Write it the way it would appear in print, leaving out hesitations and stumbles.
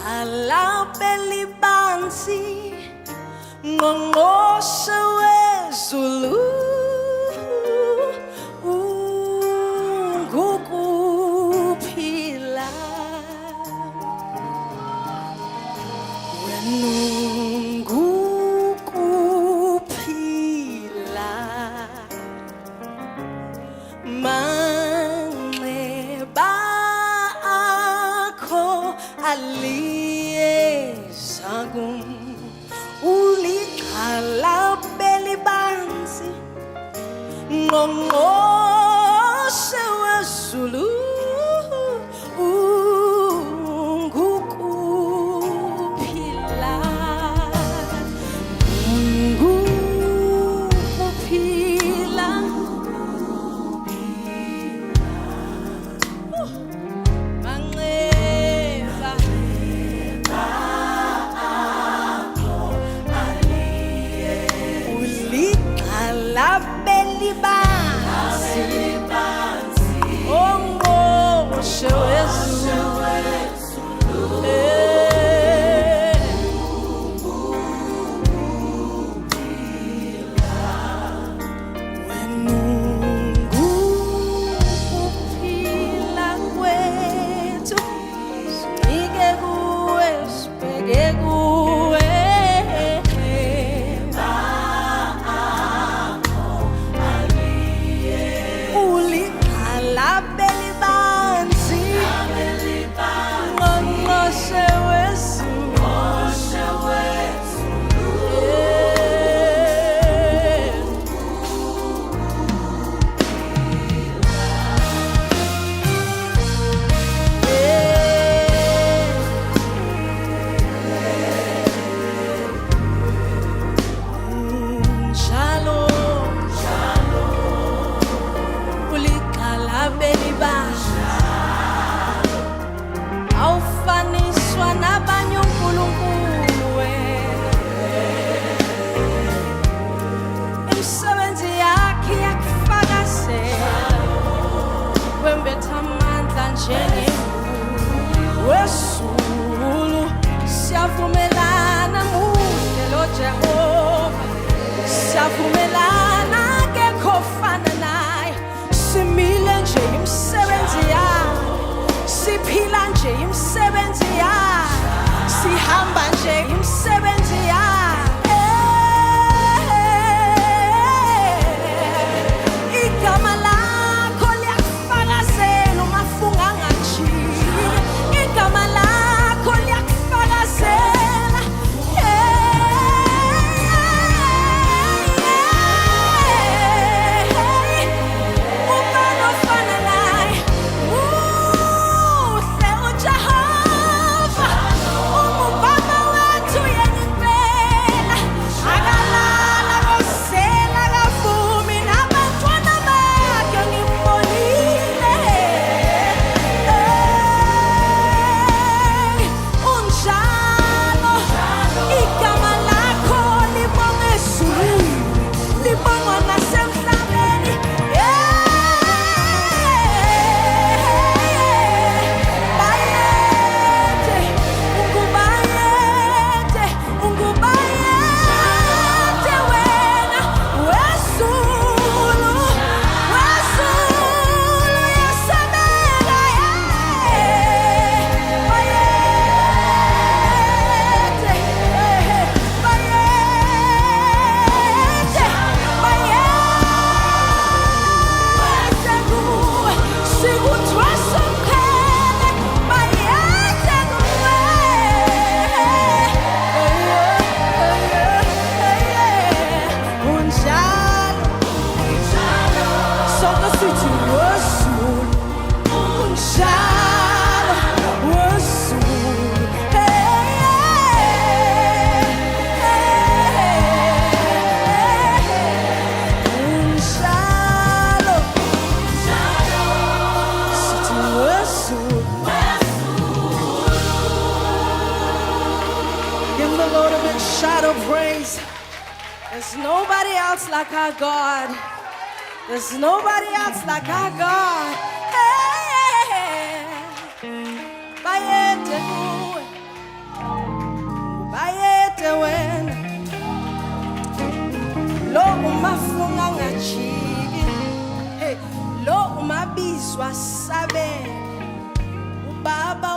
Alabeli bansi ngongoshe wezulu ngukuphila ngukuphila manxeba akho aliyezakum uliqhalabeli bansi ngqongqoshe wezulu ngukuphila ngukuphila manxeba uliqhalabeli bansi ongqongqoshe wezulu ukuphila kwethu sincike kuwe sibheke kuwe uliqhalabeli bansi ngqongqoshe wezulu njalo uliqhalabeli bansi awufaniswa nabanye uNkulunkulu imisebenzi yakhe iyakufakazela wembetha amandla njengemvula wezulu siyavumelana muhle lo Jehova siyavumelana akekho ofana naye simile nje imisebenzi yakhe siphila nje imisebenzi yakhe sihamba nje imisebenzi yakhe igama lakho liyakufakazela umafunga ngatshili igama lakho liyakufakazela ubani ofana naye muhle uJehova ungubaba wethu yena impela akalala kosela kavumi nabantwana bakhe ngimbonile unjalo igama lakho libonga ezulwini libongwa nasemhlabeni bayede ungubayede wena wezulu yasemela Give the Lord a big shout of praise. There's nobody else like our God. There's nobody else like our God. Bayede kuwe wasabe ubaba